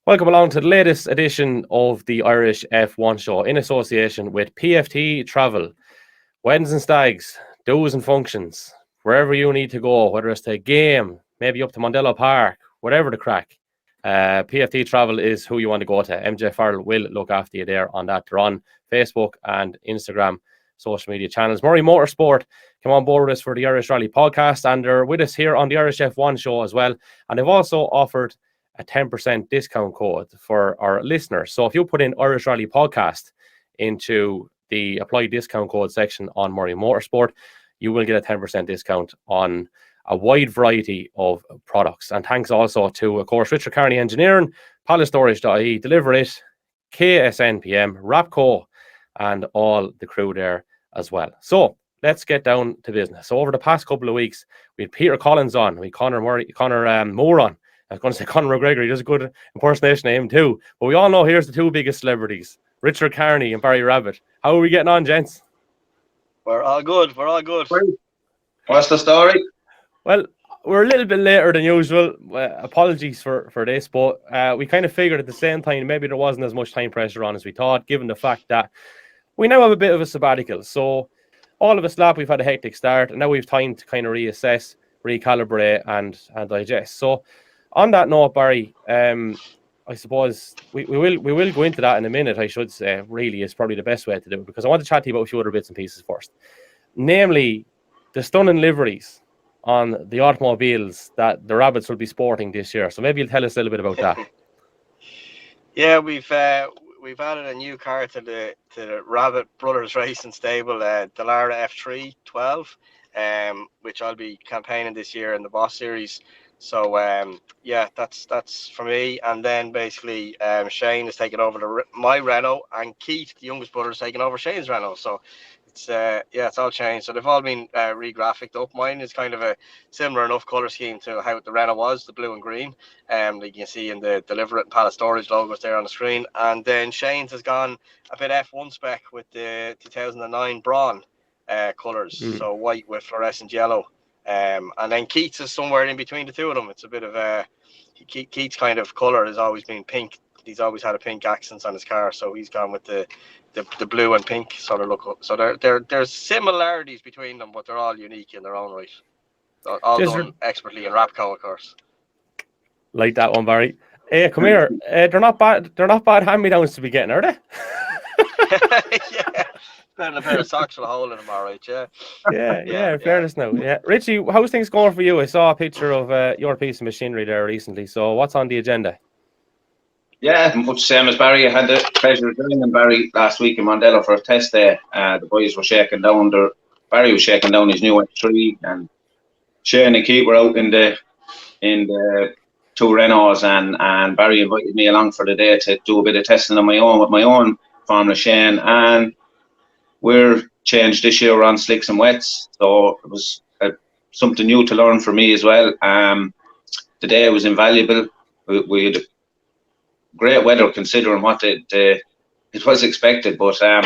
Welcome along to the latest edition of the Irish F1 show in association with PFT Travel. Weddings and stags, do's and functions, wherever you need to go, whether it's to a game, maybe up to Mondello Park, whatever the crack. PFT Travel is who you want to go to. MJ Farrell will look after you there on that. They're on Facebook and Instagram social media channels. Murray Motorsport came on board with us for the Irish Rally podcast, and they're with us here on the Irish F1 show as well. And they've also offered a 10% discount code for our listeners. So if you put in Irish Rally Podcast into the apply discount code section on Murray Motorsport, you will get a 10% discount on a wide variety of products. And thanks also to, of course, Richard Carney Engineering, Palastorage.ie, Deliver It, KSNPM, Rapco, and all the crew there as well. So let's get down to business. So over the past couple of weeks, we had Peter Collins on, we had Conor Moore on. I was going to say Conor McGregor. He does a good impersonation of him too. But we all know here's the two biggest celebrities, Richard Carney and Barry Rabbit. How are we getting on, gents? We're all good. We're all good. What's the story? Well, we're a little bit later than usual. Apologies for this, but we kind of figured at the same time maybe there wasn't as much time pressure on as we thought, given the fact that we now have a bit of a sabbatical. So all of us lap, we've had a hectic start, and now we've time to kind of reassess, recalibrate, and digest. So on that note, Barry, I suppose we will go into that in a minute. I should say, really, is probably the best way to do it, because I want to chat to you about a few other bits and pieces first. Namely, the stunning liveries on the automobiles that the Rabbits will be sporting this year. So maybe you'll tell us a little bit about that. Yeah, we've added a new car to the Rabbit Brothers Racing stable, the Lara F3 12, which I'll be campaigning this year in the Boss Series. So yeah, that's for me. And then basically Shane is taking over my Renault, and Keith, the youngest brother, is taking over Shane's Renault. So it's it's all changed. So they've all been re-graphicked up. Mine is kind of a similar enough colour scheme to how the Renault was, the blue and green. Like you can see in the Deliver It and Palace Storage logos there on the screen. And then Shane's has gone a bit F1 spec with the 2009 Brawn colours. So white with fluorescent yellow. And then Keith's is somewhere in between the two of them. It's a bit of Keith's kind of colour has always been pink. He's always had a pink accents on his car, so he's gone with the blue and pink sort of look. So there's similarities between them, but they're all unique in their own right. All done expertly in Rapco, of course. Like that one, Barry. Hey, come here. They're not bad. They're not bad hand-me-downs to be getting, are they? Yeah. Better a pair of socks with a hole in them, all right, yeah. Yeah, fairness now. Yeah. Richie, how's things going for you? I saw a picture of your piece of machinery there recently. So what's on the agenda? Yeah, much the same as Barry. I had the pleasure of joining Barry last week in Mondello for a test day. The boys were shaking down Barry was shaking down his new X3, and Shane and Keith were out in the two Renaults, and Barry invited me along for the day to do a bit of testing on my own with my own Formula Shane, and we're changed this year on slicks and wets, so it was something new to learn for me as well. The day was invaluable. We had great weather considering what it was expected, but yeah,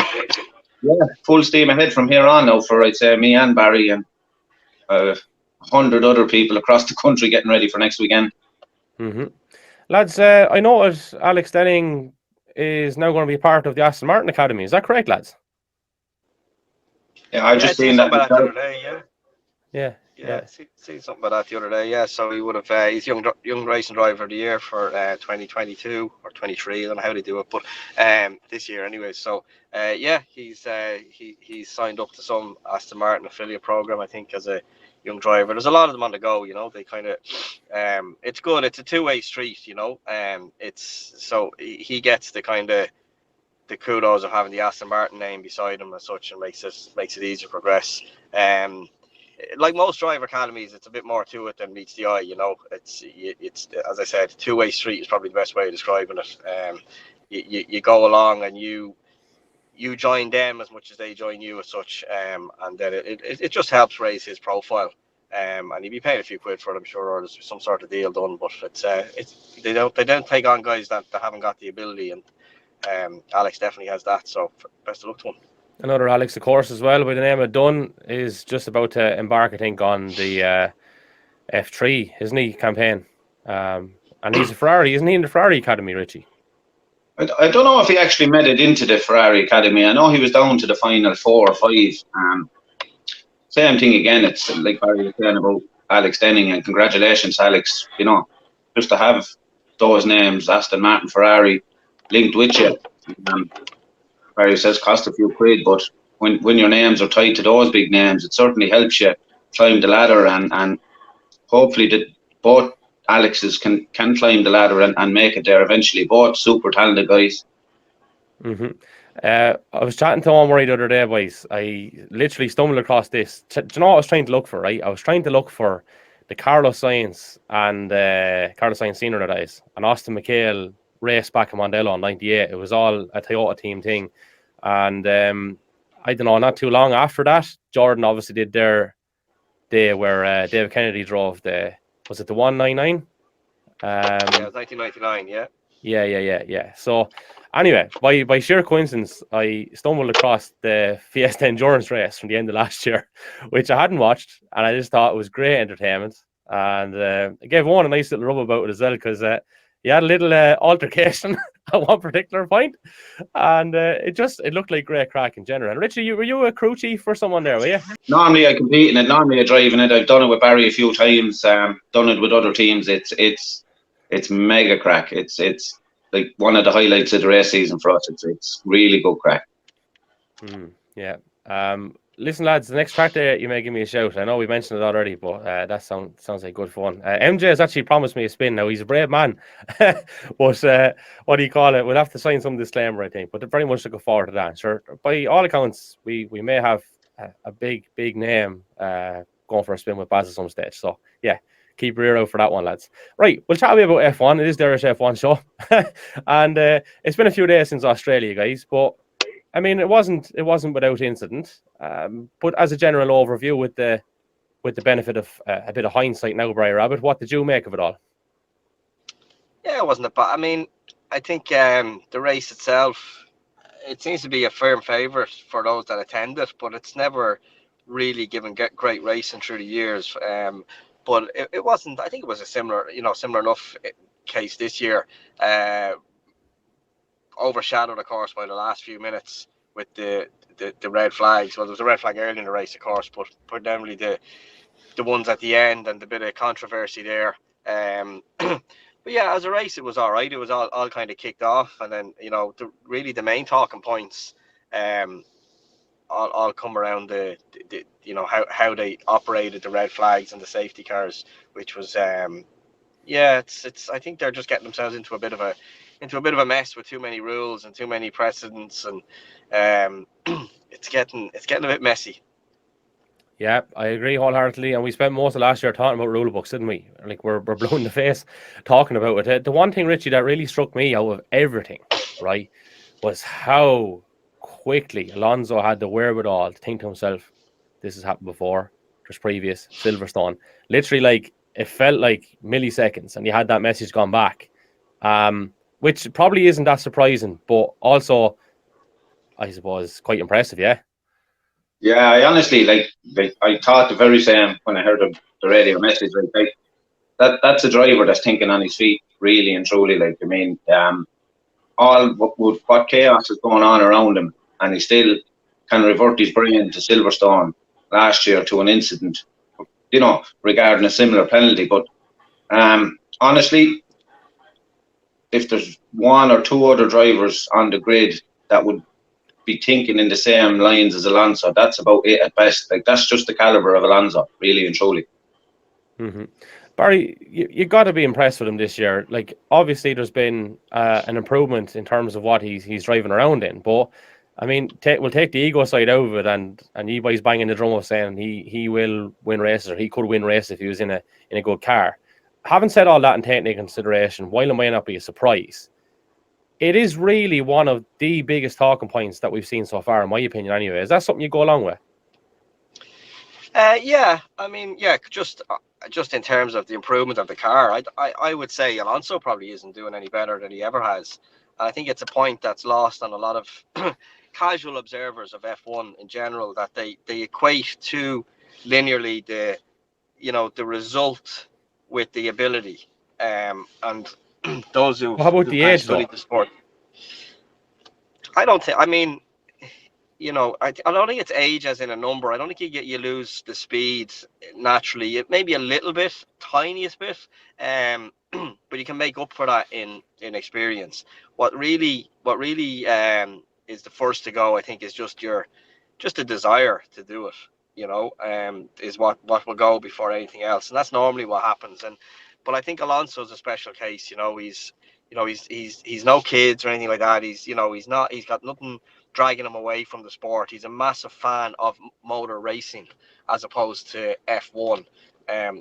full steam ahead from here on now for, I'd say, me and Barry and 100 other people across the country getting ready for next weekend. Lads, I noticed Alex Denning is now going to be part of the Aston Martin Academy. Is that correct, lads? Yeah, I've just seen that. The other day, Yeah. Seen something about that the other day. Yeah, so he would have. He's young racing driver of the year for 2022 or 23. I don't know how they do it, but this year anyway. So yeah, he's signed up to some Aston Martin affiliate program, I think, as a young driver. There's a lot of them on the go. You know, they kind of. It's good. It's a two-way street. You know, it's so he gets the kind of the kudos of having the Aston Martin name beside him as such, and makes it easier to progress. Like most driver academies, it's a bit more to it than meets the eye. You know, it's as I said, two-way street is probably the best way of describing it. You go along and you join them as much as they join you as such, and then it just helps raise his profile. And he'd be paying a few quid for it, I'm sure, or there's some sort of deal done. But they don't take on guys that haven't got the ability, and Alex definitely has that. So best of luck to him. Another Alex, of course, as well, by the name of Dunn, is just about to embark, I think, on the F3, isn't he, campaign? And he's a Ferrari, isn't he, in the Ferrari Academy, Richie? I don't know if he actually made it into the Ferrari Academy. I know he was down to the final 4 or 5. Same thing again. It's like Barry was saying about Alex Denning, and congratulations, Alex. You know, just to have those names, Aston Martin, Ferrari, linked with you. Barry says cost a few quid, but when your names are tied to those big names, it certainly helps you climb the ladder, and hopefully that both Alexes can climb the ladder and make it there eventually. Both super talented guys. I was chatting to Omri the other day, boys. I literally stumbled across this. Do you know what I was trying to look for, right? I was trying to look for the Carlos Sainz and Carlos Sainz Senior, that is, and Austin McHale race back in Mondello in '98. It was all a Toyota team thing. And I don't know, not too long after that, Jordan obviously did their day where David Kennedy drove was it the 199? Yeah, it was 1999, yeah. Yeah. So anyway, by sheer coincidence, I stumbled across the Fiesta Endurance race from the end of last year, which I hadn't watched, and I just thought it was great entertainment. And I gave one a nice little rub about it as well, because he had a little altercation at one particular point, and it looked like great crack in general. And Richie, were you a crew chief for someone there, were you? Normally I compete in it. Normally I drive in it. I've done it with Barry a few times. Done it with other teams. It's mega crack. It's like one of the highlights of the race season for us. It's really good crack. Yeah. Listen, lads, the next track there, you may give me a shout. I know we mentioned it already, but that sounds like good fun. MJ has actually promised me a spin. Now, he's a brave man. But what do you call it? We'll have to sign some disclaimer, I think. But very much looking forward to that. Sure. By all accounts, we may have a big name going for a spin with Baz at some stage. So, yeah. Keep your ear out for that one, lads. Right, we'll chat a bit about F1. It is the Irish F1 show. And it's been a few days since Australia, guys. But, I mean, it wasn't without incident. But as a general overview, with the benefit of a bit of hindsight now, Brian Rabbit, what did you make of it all? Yeah, it wasn't a bad. I mean, I think the race itself, it seems to be a firm favourite for those that attend it, but it's never really given great racing through the years. But it wasn't. I think it was a similar enough case this year. Overshadowed, of course, by the last few minutes with the red flags. Well, there was a red flag early in the race, of course, but predominantly the ones at the end and the bit of controversy there. But yeah, as a race, it was all right. It was all kind of kicked off, and then really the main talking points all come around the how they operated the red flags and the safety cars, which was it's I think they're just getting themselves into a bit of a mess with too many rules and too many precedents, and it's getting a bit messy. Yeah, I agree wholeheartedly, and we spent most of last year talking about rule books, didn't we? Like, we're blue in the face talking about it. The one thing, Richie, that really struck me out of everything, right, was how quickly Alonso had the wherewithal to think to himself, this has happened before, there's previous, Silverstone. Literally, like, it felt like milliseconds, and you had that message gone back, which probably isn't that surprising, but also, I suppose, quite impressive, yeah? Yeah, I honestly, like I thought the very same when I heard the radio message. Like that's a driver that's thinking on his feet, really and truly. Like, I mean, all what chaos is going on around him, and he still can revert his brain to Silverstone last year to an incident, regarding a similar penalty. But honestly, if there's one or two other drivers on the grid that would be thinking in the same lines as Alonso, that's about it at best. Like, that's just the caliber of Alonso, really and truly. Mm-hmm. Barry, you got to be impressed with him this year. Like, obviously, there's been an improvement in terms of what he's driving around in. But I mean, we'll take the ego side out of it, and everybody's banging the drum of saying he will win races, or he could win races if he was in a good car. Having said all that and taking into consideration, while it may not be a surprise, it is really one of the biggest talking points that we've seen so far, in my opinion, anyway. Is that something you go along with? Yeah, I mean, yeah, just in terms of the improvement of the car, I would say Alonso probably isn't doing any better than he ever has. And I think it's a point that's lost on a lot of casual observers of F1 in general, that they equate too linearly the result with the ability. And those who Well, how about the kind of age, though? studied the sport, I don't think. I mean, I don't think it's age as in a number. I don't think you lose the speed naturally. It maybe a little bit, tiniest bit, but you can make up for that in experience. What really is the first to go, I think, is just a desire to do it. Is what will go before anything else, and that's normally what happens. But I think Alonso's a special case. He's no kids or anything like that. He's got nothing dragging him away from the sport. He's a massive fan of motor racing as opposed to F1,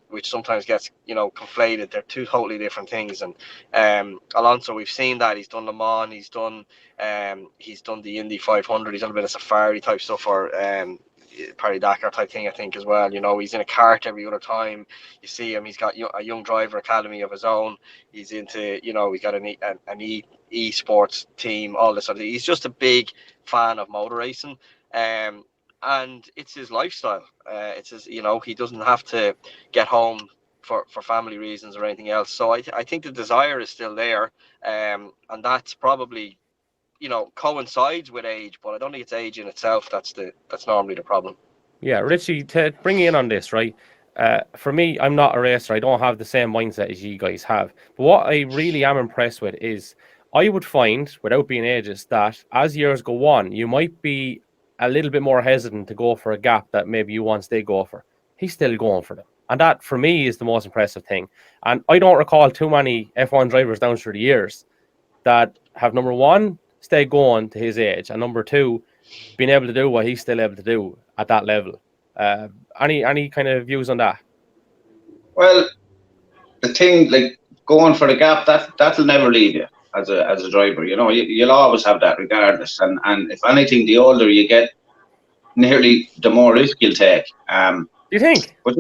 which sometimes gets conflated. They're two totally different things. And Alonso, we've seen that he's done Le Mans, he's done the Indy 500, he's done a bit of safari type stuff, or Paris Dakar type thing, I think, as well. He's in a kart every other time you see him. He's got a young driver academy of his own. He's into, he's got an e-sports team, all this sort of thing. He's just a big fan of motor racing, and it's his lifestyle. It's his, he doesn't have to get home for family reasons or anything else. So I think the desire is still there, and that's probably coincides with age, but I don't think it's age in itself that's normally the problem. Yeah, Richie, to bring you in on this, right? For me, I'm not a racer. I don't have the same mindset as you guys have. But what I really am impressed with is I would find, without being ageist, that as years go on, you might be a little bit more hesitant to go for a gap that maybe you once did go for. He's still going for them. And that, for me, is the most impressive thing. And I don't recall too many F1 drivers down through the years that have, number one, stay going to his age, and number two, being able to do what he's still able to do at that level. Any kind of views on that? Well, the thing, like going for the gap, that'll never leave you as a driver. You'll always have that regardless. And if anything, the older you get, nearly the more risk you'll take. You think? But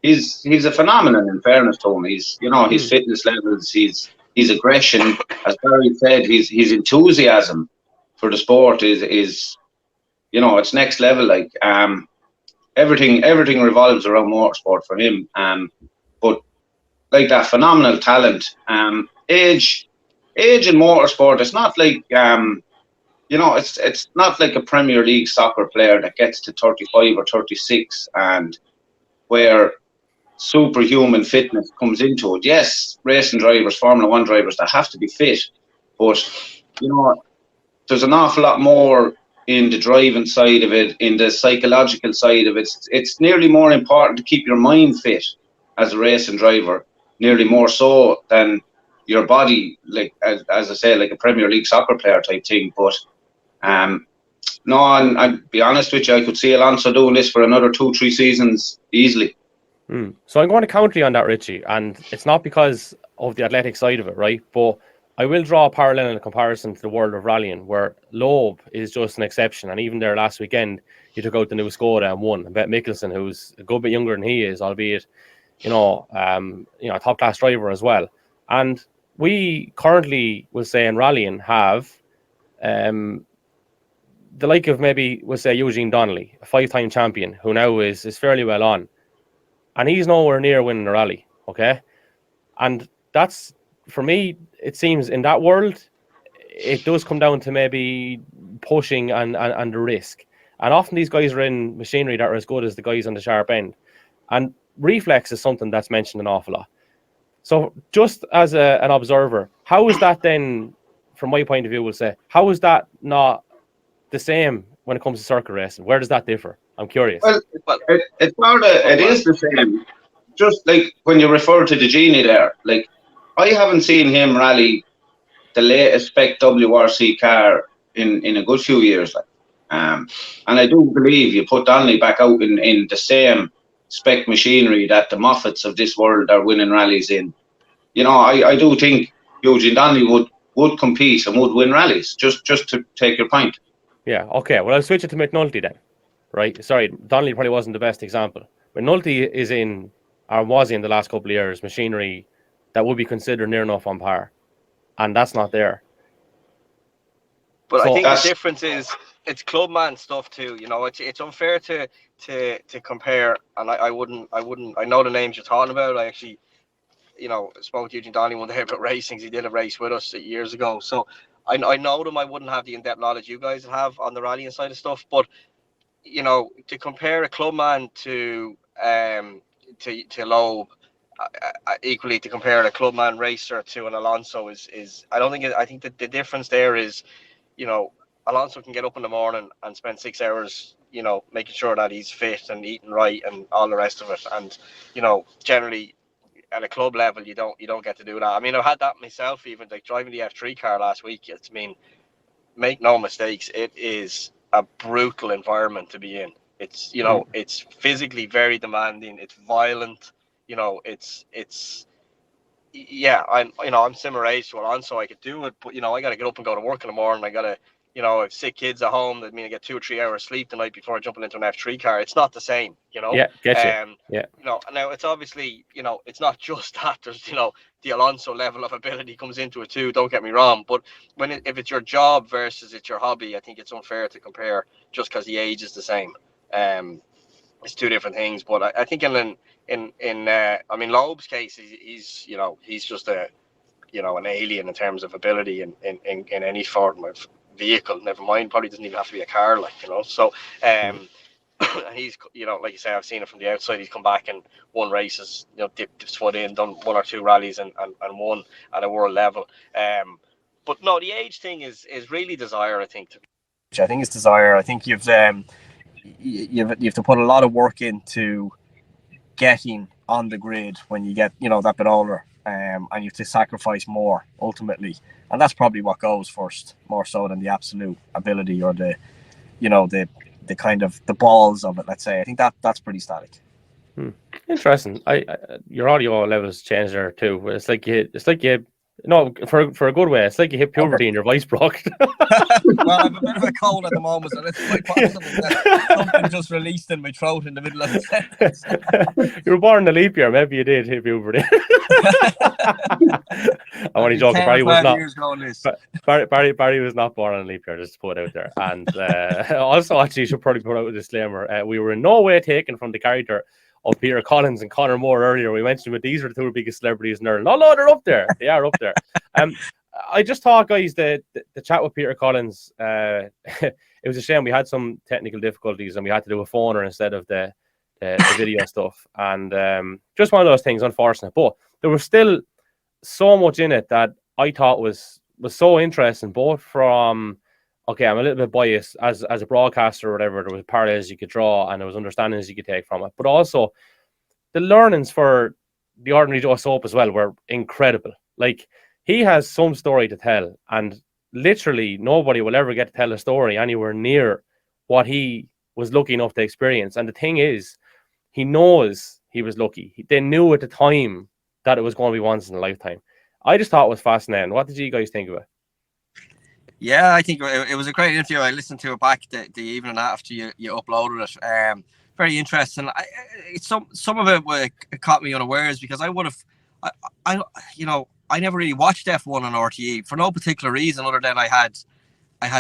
he's a phenomenon, in fairness to him. His fitness levels, his aggression, as Barry said, his enthusiasm for the sport is it's next level. Like everything revolves around motorsport for him. But like that phenomenal talent, age in motorsport, it's not like it's not like a Premier League soccer player that gets to 35 or 36 and where superhuman fitness comes into it. Yes, racing drivers, Formula 1 drivers, that have to be fit, but there's an awful lot more in the driving side of it, in the psychological side of it. It's nearly more important to keep your mind fit as a racing driver, nearly more so than your body, like as I say, like a Premier League soccer player type thing. But no, and I'd be honest with you, I could see Alonso doing this for another 2-3 seasons easily. So I'm going to counter you on that, Richie, and it's not because of the athletic side of it, right? But I will draw a parallel and a comparison to the world of rallying, where Loeb is just an exception. And even there last weekend, he took out the new Skoda and won. I bet Mikkelsen, who's a good bit younger than he is, albeit, a top class driver as well. And we currently, will say, in rallying have the like of maybe, we'll say, Eugene Donnelly, a 5-time champion, who now is fairly well on. And he's nowhere near winning a rally, okay? And that's, for me, it seems in that world, it does come down to maybe pushing and the risk. And often these guys are in machinery that are as good as the guys on the sharp end. And reflex is something that's mentioned an awful lot. So just as an observer, how is that then, from my point of view, we'll say, how is that not the same when it comes to circuit racing? Where does that differ? I'm curious. Well, it is the same. Just like when you refer to the Genie there, like I haven't seen him rally the latest spec WRC car in a good few years. Like, and I do believe you put Donnelly back out in the same spec machinery that the Moffats of this world are winning rallies in. I do think Eugene Donnelly would compete and would win rallies. Just to take your point. Yeah. Okay. Well, I'll switch it to McNulty then. Right. Sorry, Donnelly probably wasn't the best example. McNulty was in the last couple of years machinery that would be considered near enough on par, and that's not there. But so I think the difference is it's clubman stuff too. It's unfair to compare, and I wouldn't. I know the names you're talking about. spoke to Eugene Donnelly one day about racing. He did a race with us years ago. So I know them. I wouldn't have the in-depth knowledge you guys have on the rallying side of stuff. But, to compare a clubman to Loeb, equally to compare a clubman racer to an Alonso is I think that the difference there is, Alonso can get up in the morning and spend 6 hours, making sure that he's fit and eating right and all the rest of it. And, generally at a club level, you don't get to do that. I mean, I've had that myself, even like driving the F3 car last week. Make no mistakes, it is a brutal environment to be in. It's, it's physically very demanding. It's violent. I'm similar age to Alonso. I could do it, but I got to get up and go to work in the morning. I got to, if sick kids at home, that mean I get 2 or 3 hours sleep the night before jumping into an F3 car. It's not the same, Yeah, get you. Yeah. Now it's obviously, it's not just that. There's, the Alonso level of ability comes into it too. Don't get me wrong, but if it's your job versus it's your hobby, I think it's unfair to compare just because the age is the same. It's 2 different things. But I think in Loeb's case, he's just an alien in terms of ability in any form of vehicle. Never mind, probably doesn't even have to be a car, So, and he's, like you say, I've seen it from the outside. He's come back and won races, dipped his foot in, done 1 or 2 rallies and won at a world level. But no, the age thing is really desire, I think. I think it's desire. I think you have to put a lot of work into getting on the grid when you get that bit older, and you have to sacrifice more ultimately, and that's probably what goes first, more so than the absolute ability or the kind of the balls of it. Let's say I think that's pretty static. Interesting. Your audio levels change there too. It's like you no, for a good way. It's like you hit puberty and your voice broke. Well, I have a bit of a cold at the moment, so it's quite possible that something just released in my throat in the middle of the sentence. You were born in a leap year. Maybe you did hit puberty. I'm only joking. Barry was not. Barry was not born in a leap year. Just to put it out there. And also, actually, you should probably put out a disclaimer. We were in no way taken from the character of Peter Collins and Conor Moore earlier. We mentioned that these are the 2 biggest celebrities in Ireland. No, they're up there. They are up there. I just thought, guys, the chat with Peter Collins, it was a shame we had some technical difficulties and we had to do a phoner instead of the video stuff. And just one of those things, unfortunate. But there was still so much in it that I thought was so interesting, both from, okay, I'm a little bit biased as a broadcaster or whatever. There was parallels you could draw and there was understandings you could take from it. But also the learnings for the ordinary Joe Soap as well were incredible. Like, he has some story to tell, and literally nobody will ever get to tell a story anywhere near what he was lucky enough to experience. And the thing is, he knows he was lucky. They knew at the time that it was going to be once in a lifetime. I just thought it was fascinating. What did you guys think of it? Yeah, I think it was a great interview. I listened to it back the evening after you uploaded it. Very interesting. Some of it caught me unawares because I would have, I never really watched F1 on RTE for no particular reason other than I had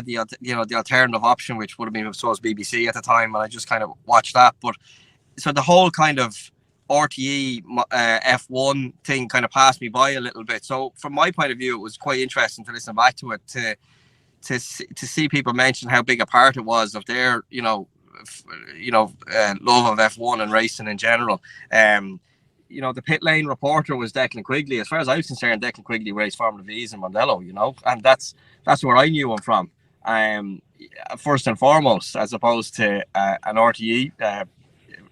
the the alternative option, which would have been, I suppose, BBC at the time, and I just kind of watched that. But so the whole kind of RTE F1 thing kind of passed me by a little bit. So from my point of view, it was quite interesting to listen back to it to see people mention how big a part it was of their love of F1 and racing in general. The pit lane reporter was Declan Quigley. As far as I was concerned, Declan Quigley raced Formula V's in Mondello, and that's where I knew him from. First and foremost, as opposed to an RTE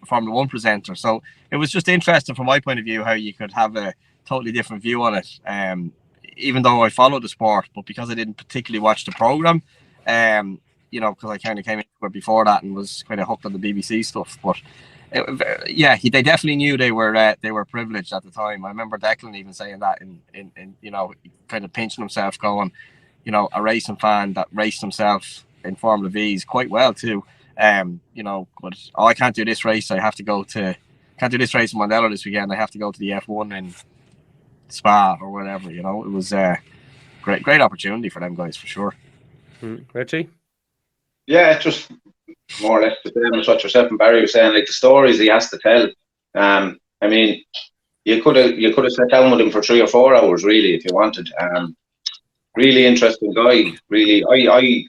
Formula 1 presenter. So it was just interesting from my point of view how you could have a totally different view on it. Even though I followed the sport, but because I didn't particularly watch the program, because I kind of came into it before that and was kind of hooked on the BBC stuff. But they definitely knew they were privileged at the time. I remember Declan even saying that in kind of pinching himself, going, a racing fan that raced himself in Formula V's quite well too. But I can't do this race. Can't do this race in Mondello this weekend. I have to go to the F1 in Spa or whatever. It was a great opportunity for them guys for sure. Richie? Yeah, it's just more or less the same as what yourself and Barry were saying. Like, the stories he has to tell. I mean, you could have sat down with him for 3 or 4 hours, really, if you wanted. Really interesting guy. Really,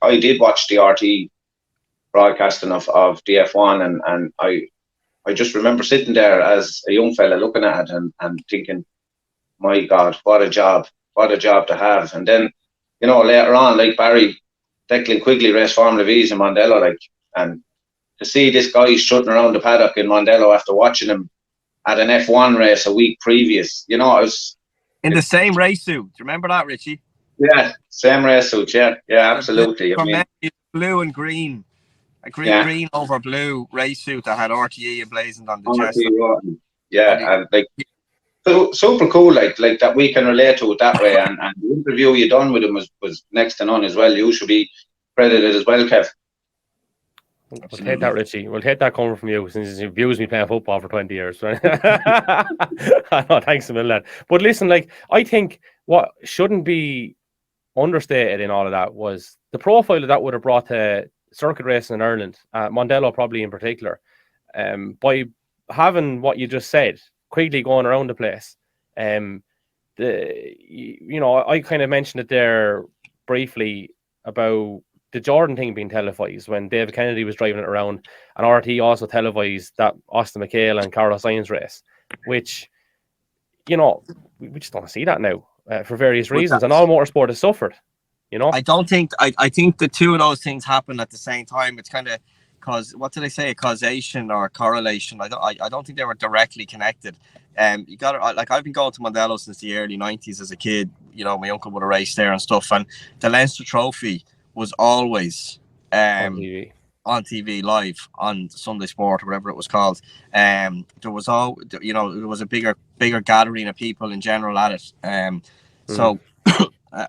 I did watch the RT broadcasting of the F1, and I just remember sitting there as a young fella looking at it and thinking, my God, what a job to have. And then, later on, like Barry, Declan Quigley raced Formula V's in Mondello, like, and to see this guy strutting around the paddock in Mondello after watching him at an F1 race a week previous, it was in the same race suit. Do you remember that, Richie? Yeah, same race suit. Yeah, absolutely. For me, blue and green. A green over blue race suit that had RTE emblazoned on the chest. Yeah, and like so super cool, like that we can relate to it that way. And the interview you done with him was next to none as well. You should be credited as well, Kev. We'll take that, Richie. We'll take that coming from you, since you've used me playing football for 20 years. Right? No, thanks a million. But listen, like, I think what shouldn't be understated in all of that was the profile that would have brought to circuit racing in Ireland, Mondello probably in particular, by having what you just said, Quigley going around the place. I kind of mentioned it there briefly about the Jordan thing being televised when David Kennedy was driving it around, and RT also televised that Austin McHale and Carlos Sainz race, which, we just don't see that now for various reasons, and all motorsport has suffered. I think the two of those things happen at the same time. It's kind of what do they say, a causation or correlation? I don't think they were directly connected. You got to, like, I've been going to Mondello since the early 90s as a kid. My uncle would have raced there and stuff, and the Leinster Trophy was always on TV live on Sunday Sport or whatever it was called. There was there was a bigger gathering of people in general at it. So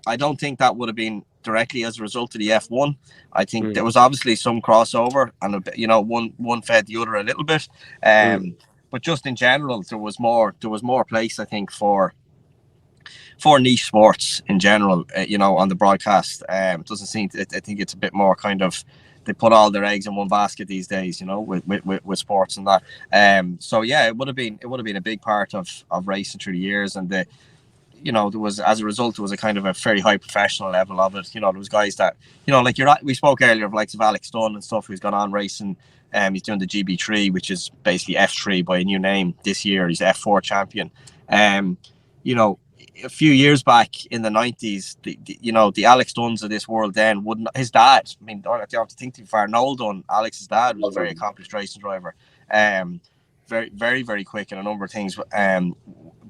I don't think that would have been directly as a result of the F1. I think there was obviously some crossover, and one fed the other a little bit. But just in general, there was more place, I think, for niche sports in general, on the broadcast. It doesn't seem. I think it's a bit more kind of, they put all their eggs in one basket these days, with sports and that. So yeah, it would have been a big part of racing through the years, and there was, as a result, there was a kind of a very high professional level of it. There was guys that, like we spoke earlier of likes of Alex Dunn and stuff, who's gone on racing. He's doing the GB3, which is basically F3 by a new name this year. He's F4 champion. A few years back in the 90s, the Alex Dunns of this world then wouldn't. His dad, I mean, I don't have to think too far. Noel Dunn, Alex's dad, was a very accomplished racing driver. Very, very, very quick in a number of things.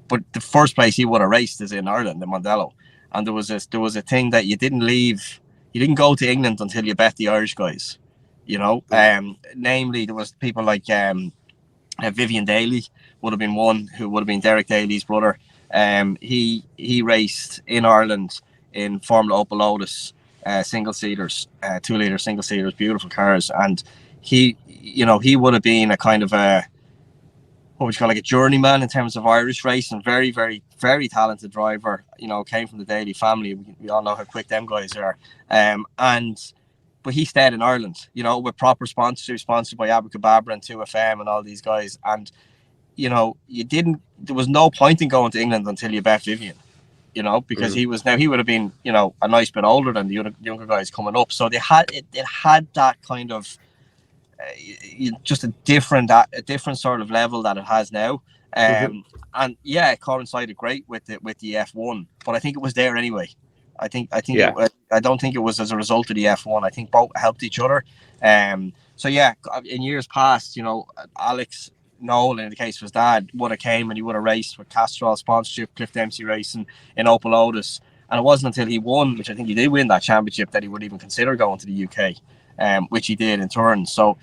But the first place he would have raced is in Ireland, in Mondello. And there was a thing that you didn't go to England until you bet the Irish guys. Namely, there was people like Vivian Daly would have been one, who would have been Derek Daly's brother. He raced in Ireland in Formula Opel Lotus single seaters, 2-liter single seaters, beautiful cars, and he would have been a kind of a, what would you call, like a journeyman in terms of Irish racing. Very, very, very talented driver. Came from the Daly family. We all know how quick them guys are. But he stayed in Ireland, with proper sponsorship, sponsored by Abracadabra and 2FM and all these guys. And there was no point in going to England until you bet Vivian, because he would have been, a nice bit older than the younger guys coming up. So it had that kind of, just a different sort of level that it has now. And yeah, it coincided great with the F1, but I think it was there anyway. I don't think it was as a result of the F1. I think both helped each other. So yeah, in years past, Alex, Noel, in the case of his dad, would have came and he would have raced with Castrol sponsorship, Cliff Dempsey Racing in Opel Lotus. And it wasn't until he won, which I think he did win that championship, that he would even consider going to the UK, which he did in turn. So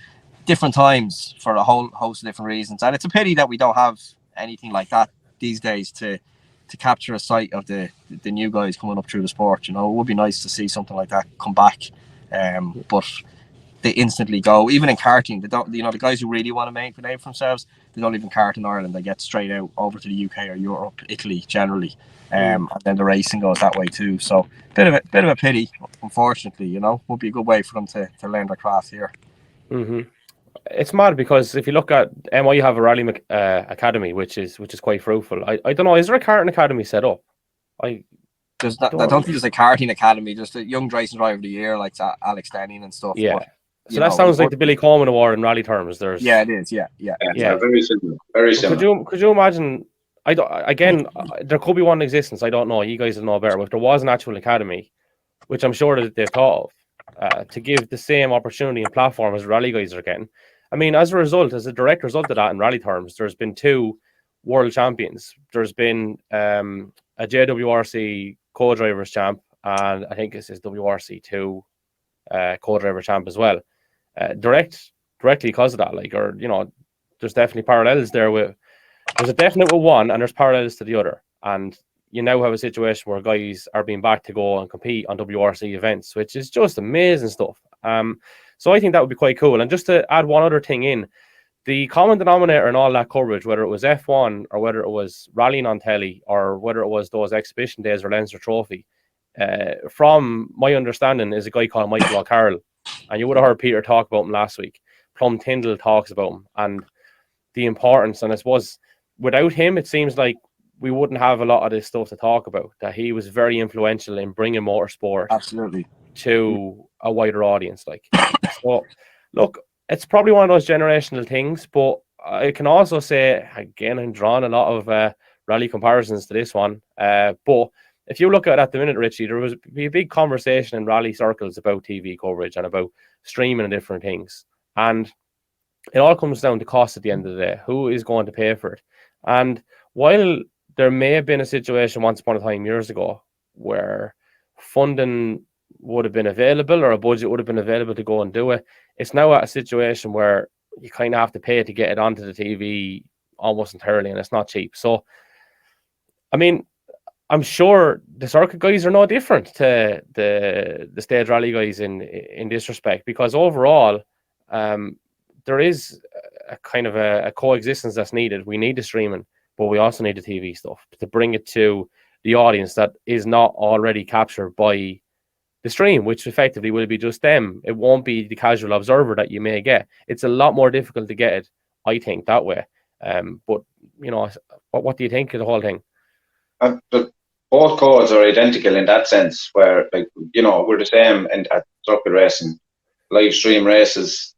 different times for a whole host of different reasons. And it's a pity that we don't have anything like that these days to capture a sight of the new guys coming up through the sport. It would be nice to see something like that come back. But they instantly go, even in karting, they don't, the guys who really want to make a name for themselves, they don't even kart in Ireland. They get straight out over to the UK or Europe, Italy generally. And then the racing goes that way too. So bit of a pity, unfortunately. Would be a good way for them to learn their craft here. It's mad because if you look at MI have a rally academy, which is quite fruitful. I don't know, is there a karting academy set up? I don't think there's a karting academy, just a young racing driver of the year like Alex Denning and stuff. Yeah. But, so that sounds like the Billy Coleman Award in rally terms. Yeah, it is. Yeah. Very similar. Very similar. Could you imagine? There could be one in existence. I don't know. You guys will know better. But if there was an actual academy, which I'm sure that they've thought of, to give the same opportunity and platform as rally guys are getting. I mean, as a direct result of that in rally terms, there's been 2 world champions. There's been a JWRC co-drivers champ, and I think this is WRC2 co-driver champ as well. Directly because of that, there's definitely parallels there. There's a definite with one, and there's parallels to the other. And you now have a situation where guys are being back to go and compete on WRC events, which is just amazing stuff. So I think that would be quite cool. And just to add one other thing in, the common denominator in all that coverage, whether it was F1 or whether it was rallying on telly or whether it was those exhibition days or Leinster Trophy, from my understanding, is a guy called Michael O'Carroll. And you would have heard Peter talk about him last week. Plum Tyndall talks about him and the importance. And I suppose without him, it seems like we wouldn't have a lot of this stuff to talk about. That he was very influential in bringing motorsport absolutely to a wider audience. So, look, it's probably one of those generational things. But I can also say, again, I'm drawing a lot of rally comparisons to this one. But if you look at it at the minute, Richie, there was a big conversation in rally circles about TV coverage and about streaming and different things. And it all comes down to cost at the end of the day. Who is going to pay for it? And while there may have been a situation once upon a time years ago where funding would have been available or a budget would have been available to go and do it, it's now at a situation where you kind of have to pay to get it onto the TV almost entirely, and it's not cheap. So, I mean, I'm sure the circuit guys are no different to the stage rally guys in this respect, because overall, there is a kind of a coexistence that's needed. We need the streaming, but we also need the TV stuff to bring it to the audience that is not already captured by the stream, which effectively will be just them. It won't be the casual observer that you may get. It's a lot more difficult to get it, I think, that way. But, what do you think of the whole thing? Both codes are identical in that sense, where we're the same at circuit racing, live stream races.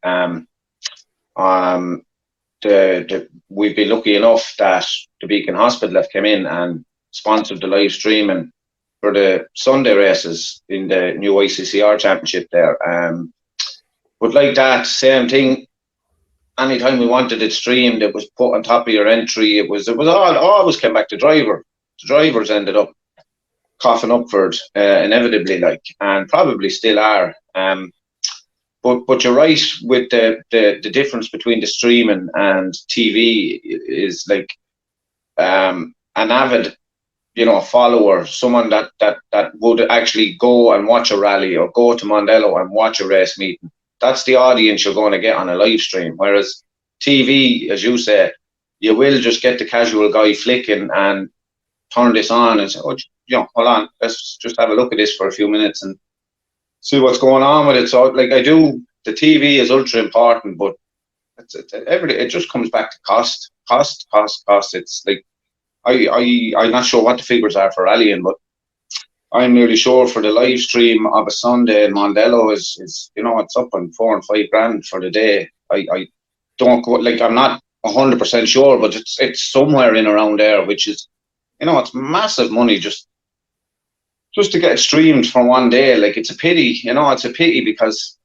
We've been lucky enough that the Beacon Hospital have come in and sponsored the live streaming for the Sunday races in the new ICCR championship there. But like that, same thing. Anytime we wanted it streamed, it was put on top of your entry. It was always came back to driver. The drivers ended up coughing up for it inevitably, and probably still are. But you're right with the difference between the streaming and TV is an avid, follower, someone that would actually go and watch a rally or go to Mondello and watch a race meeting. That's the audience you're going to get on a live stream. Whereas TV, as you say, you will just get the casual guy flicking and turn this on and say, hold on, let's just have a look at this for a few minutes and see what's going on with it. So, the TV is ultra important, but it just comes back to cost. It's I'm not sure what the figures are for rallying, but I'm nearly sure for the live stream of a Sunday in Mondello is it's up on $4,000 and $5,000 for the day. I don't go, I'm not 100% sure, but it's somewhere in around there, which is it's massive money just to get it streamed for one day. It's a pity, it's a pity because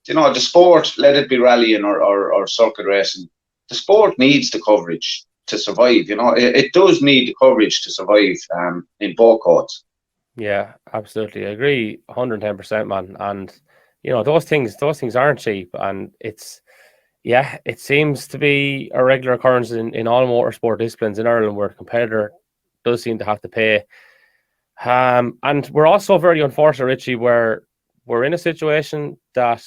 the sport, let it be rallying or circuit racing, the sport needs the coverage to survive. It does need the coverage to survive in both codes. Yeah, absolutely. I agree 110%, man. And those things aren't cheap, and it seems to be a regular occurrence in all motorsport disciplines in Ireland where the competitor does seem to have to pay. And we're also very unfortunate, Richie, where we're in a situation that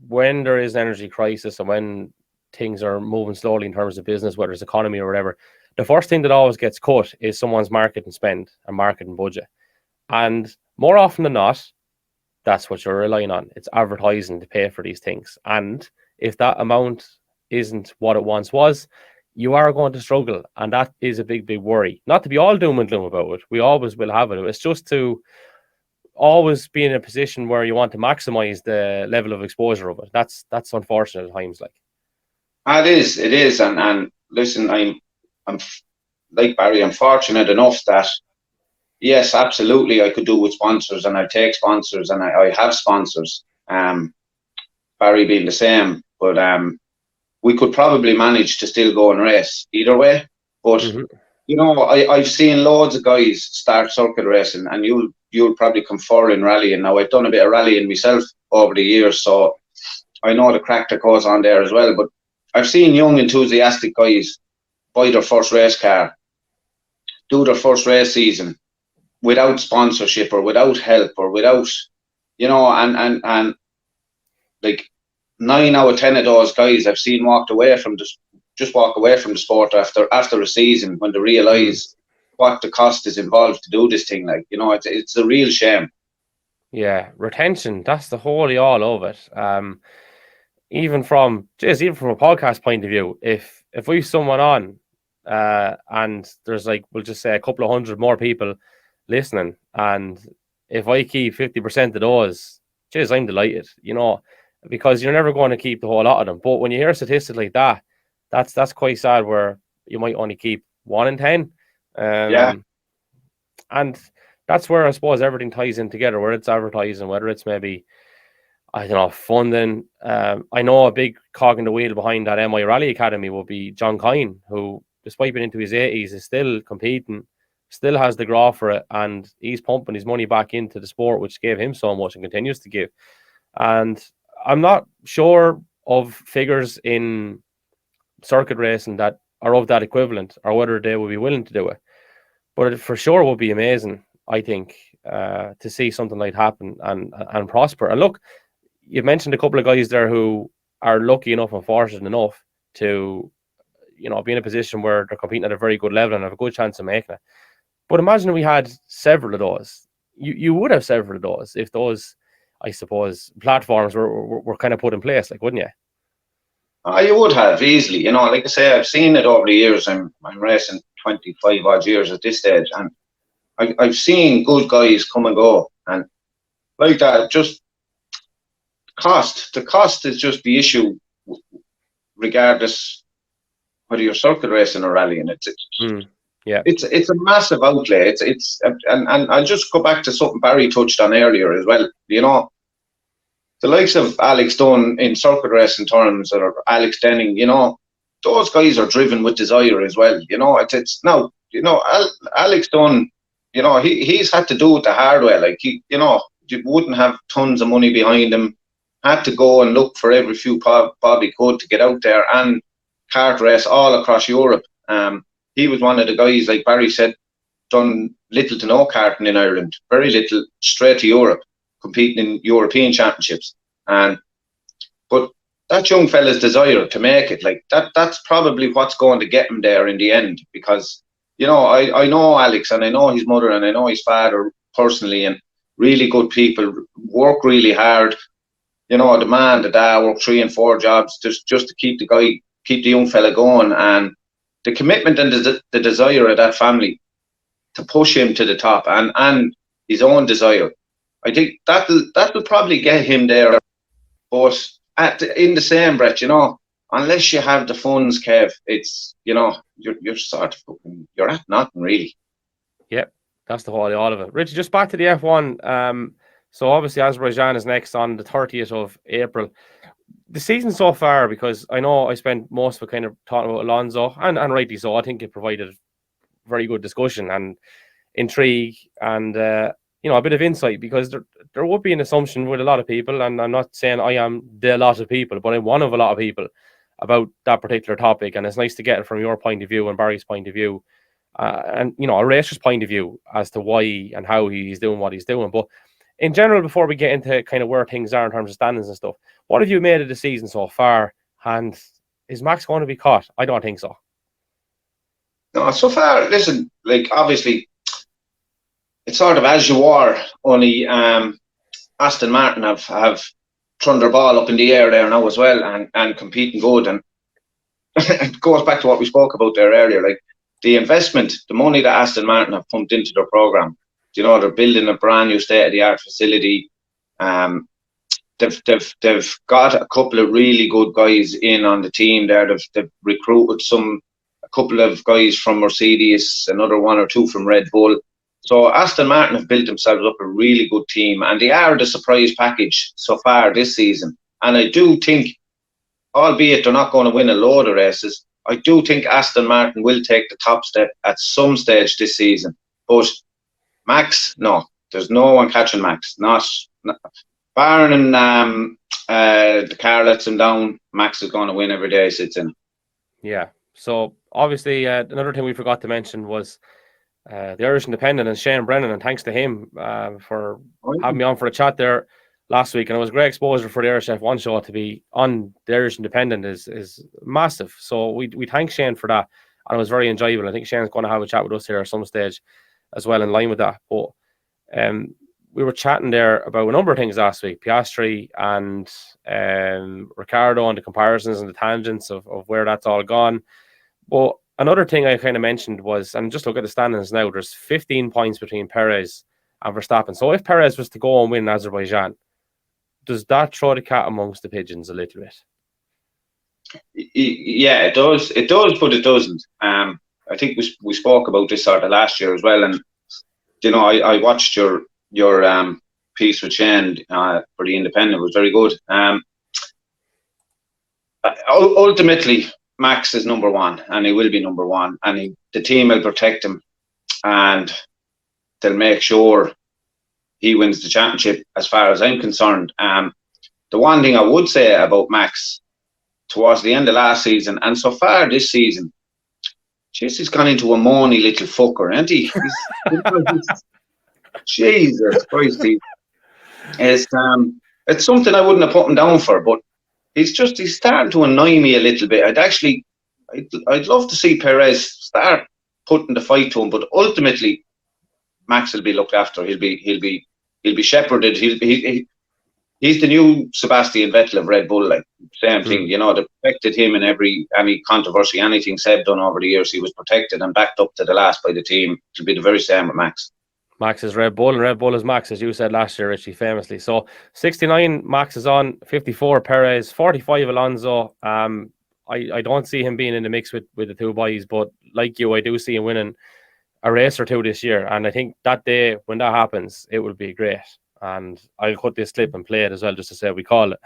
when there is an energy crisis and when things are moving slowly in terms of business, whether it's economy or whatever, the first thing that always gets cut is someone's marketing spend and marketing budget. And more often than not, that's what you're relying on. It's advertising to pay for these things. And if that amount isn't what it once was, you are going to struggle. And that is a big, big worry. Not to be all doom and gloom about it. We always will have it. It's just to always be in a position where you want to maximize the level of exposure of it. That's unfortunate at times. Like, it is. And listen, I'm like Barry, I'm fortunate enough that, yes, absolutely, I could do with sponsors, and I take sponsors, and I have sponsors. Barry being the same, but we could probably manage to still go and race either way. But you know, I've seen loads of guys start circuit racing, and you'll probably come forward in rallying. Now, I've done a bit of rallying myself over the years, so I know the crack that goes on there as well. But I've seen young, enthusiastic guys buy their first race car, do their first race season without sponsorship or without help or without, you know, and like 9 out of 10 of those guys I've seen walk away from the sport after a season when they realise what the cost is involved to do this thing. Like, you know, it's a real shame. Yeah, retention, that's the holy all of it. Even from a podcast point of view, if we've someone on and there's, like, we'll just say a couple of hundred more people listening, and if I keep 50% of those, I'm delighted, you know, because you're never going to keep the whole lot of them. But when you hear a statistic like that, that's quite sad, where you might only keep 1 in 10. And that's where I suppose everything ties in together, whether it's advertising, whether it's maybe, I don't know, funding. I know a big cog in the wheel behind that MI Rally Academy will be John Kine, who, despite being into his 80s, is still competing, still has the graw for it, and he's pumping his money back into the sport, which gave him so much and continues to give. And I'm not sure of figures in circuit racing that are of that equivalent, or whether they will be willing to do it. But it for sure would be amazing, I think, to see something like happen and prosper. And look, you mentioned a couple of guys there who are lucky enough and fortunate enough to, you know, be in a position where they're competing at a very good level and have a good chance of making it. But imagine we had several of those. You would have several of those if those, I suppose, platforms were kind of put in place, like, wouldn't you? You would have easily, you know. Like I say, I've seen it over the years. I'm racing 25 odd years at this stage, and I've seen good guys come and go, and like that. Just cost. The cost is just the issue, regardless whether you're circuit racing or rallying. It's a massive outlay. And I'll just go back to something Barry touched on earlier as well. You know, the likes of Alex Dunn in circuit racing terms, or Alex Denning, you know, those guys are driven with desire as well. You know, it's now, you know, Alex Dunn, you know, he's had to do it the hard way. Like, he, you know, you wouldn't have tons of money behind him. Had to go and look for every few bob he could to get out there and kart race all across Europe. He was one of the guys, like Barry said, done little to no karting in Ireland, very little, straight to Europe, competing in European championships. But that young fella's desire to make it, like that's probably what's going to get him there in the end. Because, you know, I know Alex, and I know his mother, and I know his father personally, and really good people, work really hard. You know, the dad work 3 and 4 jobs just to keep the young fella going, and the commitment and the desire of that family to push him to the top, and his own desire. I think that'll probably get him there. But in the same breath, you know, unless you have the funds, Kev, it's, you know, you're sort of fucking, you're at nothing really. Yep, that's the whole all of it. Richie, just back to the F1. So obviously Azerbaijan is next on the 30th of April. The season so far, because I know I spent most of it kind of talking about Alonso, and rightly so. I think it provided very good discussion and intrigue and you know, a bit of insight, because there would be an assumption with a lot of people, and I'm not saying I am the lot of people, but I'm one of a lot of people about that particular topic, and it's nice to get it from your point of view and Barry's point of view, and, you know, a racer's point of view as to why and how he's doing what he's doing. But in general, before we get into kind of where things are in terms of standings and stuff, what have you made of the season so far? And is Max going to be caught? I don't think so. No, so far, listen, like, obviously, it's sort of as you are, only Aston Martin have throwing their ball up in the air there now as well, and competing good. And it goes back to what we spoke about there earlier, like the investment, the money that Aston Martin have pumped into their program. You know, they're building a brand new state-of-the-art facility. They've got a couple of really good guys in on the team there. They've recruited a couple of guys from Mercedes, another one or two from Red Bull. So Aston Martin have built themselves up a really good team, and they are the surprise package so far this season. And I do think, albeit they're not going to win a load of races, I do think Aston Martin will take the top step at some stage this season. But Max, no, there's no one catching Max. Not barring the car lets him down, Max is going to win every day he sits in. Yeah. So obviously, another thing we forgot to mention was the Irish Independent and Shane Brennan, and thanks to him for having me on for a chat there last week. And it was great exposure for the Irish F1 show to be on the Irish Independent is massive. So we thank Shane for that, and it was very enjoyable. I think Shane's going to have a chat with us here at some stage as well in line with that. But we were chatting there about a number of things last week, Piastri and Ricciardo, and the comparisons and the tangents of where that's all gone. But another thing I kind of mentioned was, and just look at the standings now, there's 15 points between Perez and Verstappen. So if Perez was to go and win Azerbaijan, does that throw the cat amongst the pigeons a little bit? Yeah, it does. It does, but it doesn't. I think we spoke about this sort of last year as well. And, you know, I watched your piece with Shane for the Independent. It was very good. Ultimately, Max is number one, and he will be number one, and the team will protect him, and they'll make sure he wins the championship as far as I'm concerned. The one thing I would say about Max towards the end of last season and so far this season, he's gone into a moany little fucker, hasn't he? Jesus Christ, it's something I wouldn't have put him down for, but he's starting to annoy me a little bit. I'd love to see Perez start putting the fight to him, but ultimately Max will be looked after. He'll be shepherded. He's the new Sebastian Vettel of Red Bull, like same thing. You know, they protected him in any controversy, anything Seb done over the years. He was protected and backed up to the last by the team. It'll be the very same with Max. Max is Red Bull, and Red Bull is Max, as you said last year, Richie, famously. So 69 Max is on, 54 Perez, 45 Alonso. I don't see him being in the mix with the two boys, but like you, I do see him winning a race or two this year. And I think that day when that happens, it will be great. And I'll cut this clip and play it as well, just to say we call it.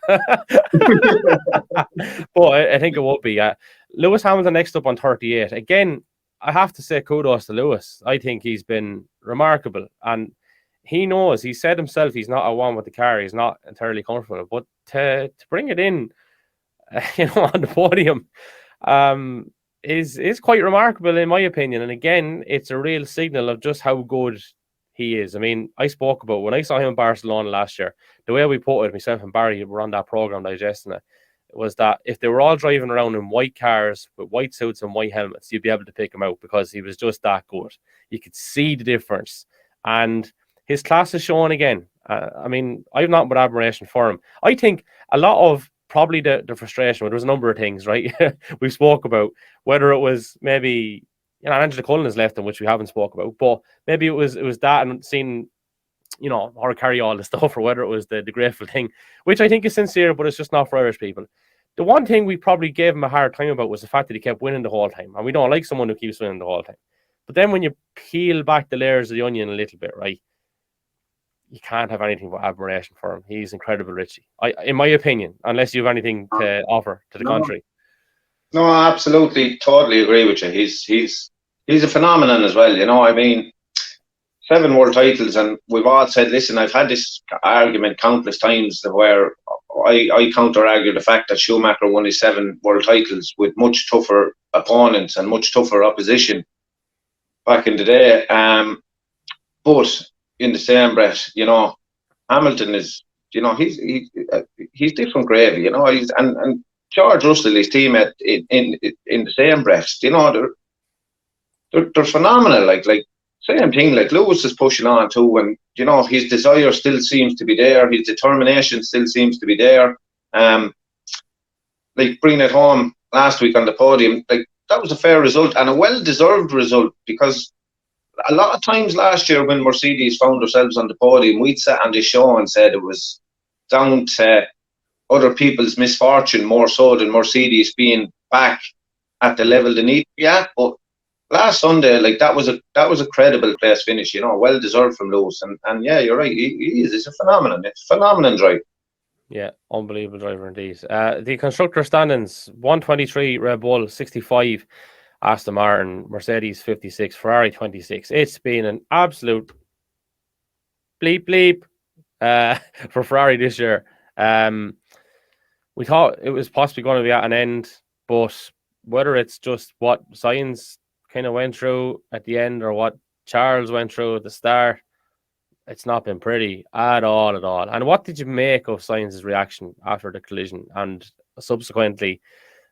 But I think it will be. Lewis Hamilton next up on 38. Again, I have to say kudos to Lewis. I think he's been remarkable, and he knows. He said himself he's not a one with the car. He's not entirely comfortable, but to bring it in, on the podium, is quite remarkable in my opinion. And again, it's a real signal of just how good he is. I mean, I spoke about when I saw him in Barcelona last year. The way we put it, myself and Barry were on that program digesting it, was that if they were all driving around in white cars with white suits and white helmets, you'd be able to pick him out because he was just that good. You could see the difference. And his class is showing again. I mean, I have nothing but admiration for him. I think a lot of probably the frustration, well, there was a number of things, right? We spoke about whether it was maybe, Angela Cullen has left him, which we haven't spoke about, but maybe it was that and seeing, or carry all the stuff, or whether it was the grateful thing, which I think is sincere, but it's just not for Irish people. The one thing we probably gave him a hard time about was the fact that he kept winning the whole time. And we don't like someone who keeps winning the whole time. But then when you peel back the layers of the onion a little bit, right, you can't have anything but admiration for him. He's incredible, Richie. In my opinion, unless you have anything to offer to the country. No, absolutely, totally agree with you. He's a phenomenon as well. I mean, 7 world titles, and we've all said, listen, I've had this argument countless times where I counter-argue the fact that Schumacher won his 7 world titles with much tougher opponents and much tougher opposition back in the day. But in the same breath, Hamilton is, he's different gravy, and George Russell, his team in the same breath, they're phenomenal. Like same thing. Like Lewis is pushing on too, and you know his desire still seems to be there. His determination still seems to be there. Like bringing it home last week on the podium, like that was a fair result and a well-deserved result, because a lot of times last year when Mercedes found themselves on the podium, we'd sat on the show and said it was down to other people's misfortune more so than Mercedes being back at the level they need to be at. But last Sunday, like that was a credible place finish, you know, well deserved from Lewis. And yeah, you're right, he is. It's a phenomenon. It's a phenomenon drive. Yeah, unbelievable driver indeed. The constructor standings: 123 Red Bull, 65 Aston Martin, Mercedes 56, Ferrari 26. It's been an absolute bleep for Ferrari this year. We thought it was possibly going to be at an end, but whether it's just what Sainz kind of went through at the end or what Charles went through at the start, it's not been pretty at all. And what did you make of Sainz's reaction after the collision, and subsequently,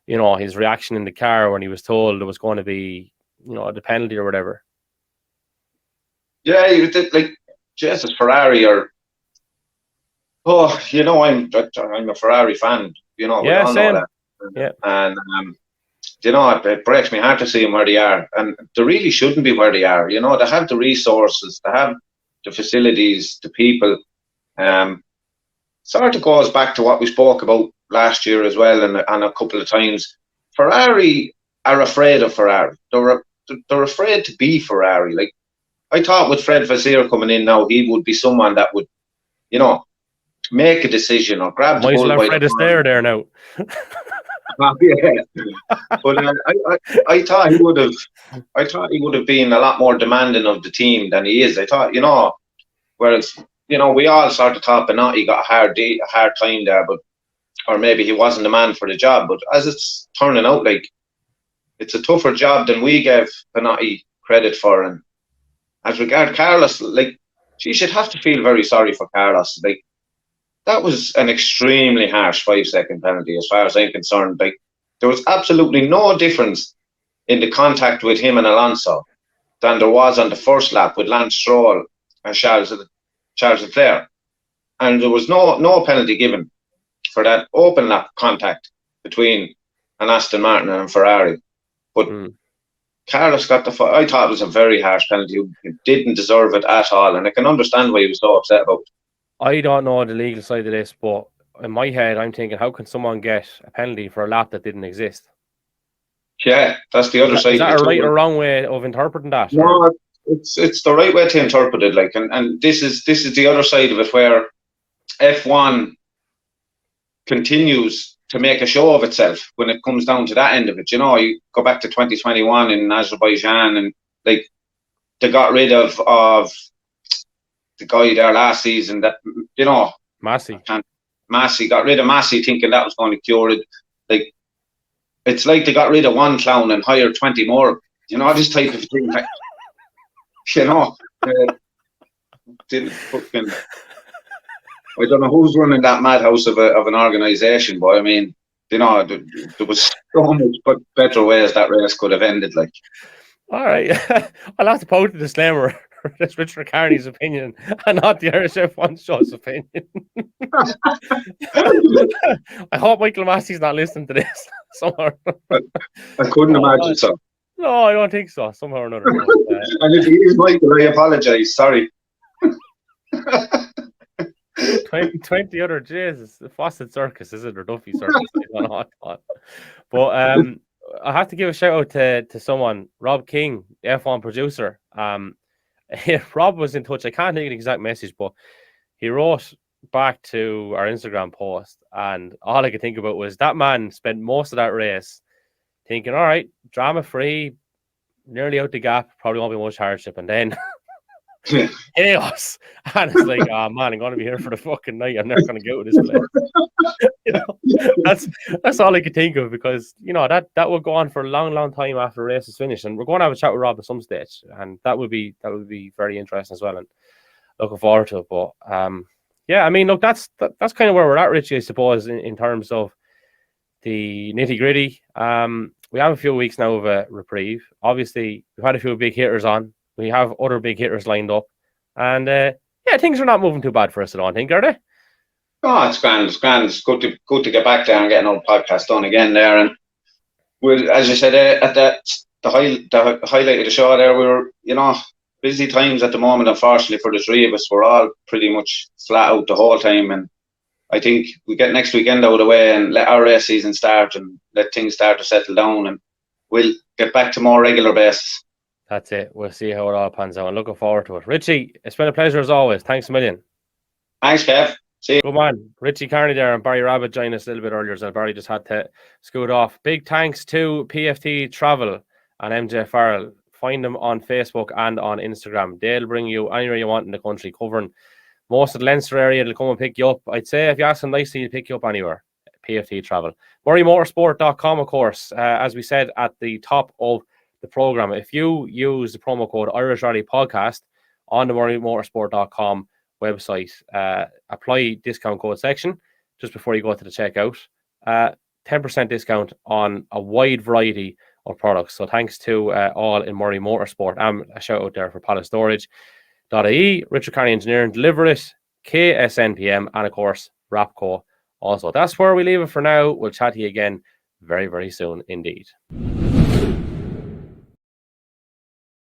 you know, his reaction in the car when he was told there was going to be, you know, the penalty or whatever? Yeah, like Jesus, Ferrari are. Oh, you know, I'm a Ferrari fan. You know, yeah, we all same. know that. Yeah, and you know, it breaks my heart to see them where they are, and they really shouldn't be where they are. You know, they have the resources, they have the facilities, the people. Sort of goes back to what we spoke about last year as well, and a couple of times. Ferrari are afraid of Ferrari. They're afraid to be Ferrari. Like I thought with Fred Vasseur coming in now, he would be someone that would, you know, make a decision or grab the bull by Fred the is there now. Yeah, but I thought he would have. I thought he would have been a lot more demanding of the team than he is. I thought, you know, whereas, you know, we all sort of thought Benotti got a hard time there, but or maybe he wasn't the man for the job. But as it's turning out, like it's a tougher job than we gave Benotti credit for. And as regard Carlos, like she should have to feel very sorry for Carlos. Like that was an extremely harsh 5-second penalty, as far as I'm concerned. Like there was absolutely no difference in the contact with him and Alonso than there was on the first lap with Lance Stroll and Charles Leclerc, and there was no penalty given for that open lap contact between an Aston Martin and a Ferrari. But Carlos got I thought it was a very harsh penalty. He didn't deserve it at all, and I can understand why he was so upset about it. I don't know the legal side of this, but in my head, I'm thinking, how can someone get a penalty for a lap that didn't exist? Yeah, that's the other side. Is that a right or wrong way of interpreting that? No, or? It's the right way to interpret it. Like, and this is the other side of it, where F1 continues to make a show of itself when it comes down to that end of it. You know, you go back to 2021 in Azerbaijan, and like they got rid of the guy there last season that, you know, Massey got rid of Massey, thinking that was going to cure it. Like it's like they got rid of one clown and hired 20 more. You know, this type of thing. You know, didn't fucking. I don't know who's running that madhouse of an organisation, but I mean, you know, there was so much better ways that race could have ended. Like, all right, I'll have to post a disclaimer. That's Richard Carney's opinion and not the Irish F1 show's opinion. I hope Michael Massey's not listening to this somewhere. I couldn't imagine so. No, I don't think so. Somehow or another. And if he is Michael, I apologise. Sorry. 20 other, Jesus, the Fawcett Circus, is it, or Duffy Circus? I don't know. But I have to give a shout out to someone, Rob King, the F1 producer. Rob was in touch. I can't think of the exact message, but he wrote back to our Instagram post, and all I could think about was that man spent most of that race thinking, all right, drama free, nearly out the gap, probably won't be much hardship, and then chaos. And it's like, oh man, I'm going to be here for the fucking night. I'm never going to get out of this place. You know, that's all I could think of, because you know that would go on for a long time after the race is finished, and we're going to have a chat with Rob at some stage, and that would be very interesting as well, and looking forward to it. But yeah, I mean, look, that's kind of where we're at, Richie, I suppose, in terms of the nitty gritty. We have a few weeks now of a reprieve. Obviously, we've had a few big hitters on. We have other big hitters lined up. And things are not moving too bad for us, I don't think, are they? Oh, it's grand. It's grand. It's good to get back there and get another podcast done again there. And as you said, at the highlight of the show there, we were, busy times at the moment. Unfortunately for the three of us, we're all pretty much flat out the whole time. And I think we get next weekend out of the way and let our race season start and let things start to settle down, and we'll get back to more regular basis. That's it. We'll see how it all pans out. I'm looking forward to it. Richie, it's been a pleasure as always. Thanks a million. Thanks, Kev. See you. Good man. Richie Carney there, and Barry Rabbit joined us a little bit earlier, so Barry just had to scoot off. Big thanks to PFT Travel and MJ Farrell. Find them on Facebook and on Instagram. They'll bring you anywhere you want in the country, covering most of the Leinster area. They'll come and pick you up. I'd say if you ask them nicely, they'll pick you up anywhere. PFT Travel. MurrayMotorsport.com, of course. As we said at the top of the program, if you use the promo code Irish Rally Podcast on the MurrayMotorsport.com website, apply discount code section just before you go to the checkout. 10% discount on a wide variety of products. So thanks to all in Murray Motorsport. A shout out there for Palace Storage.ie, Richard Carney Engineering, Deliver It, KSNPM, and of course Rapco. Also, that's where we leave it for now. We'll chat to you again very, very soon indeed.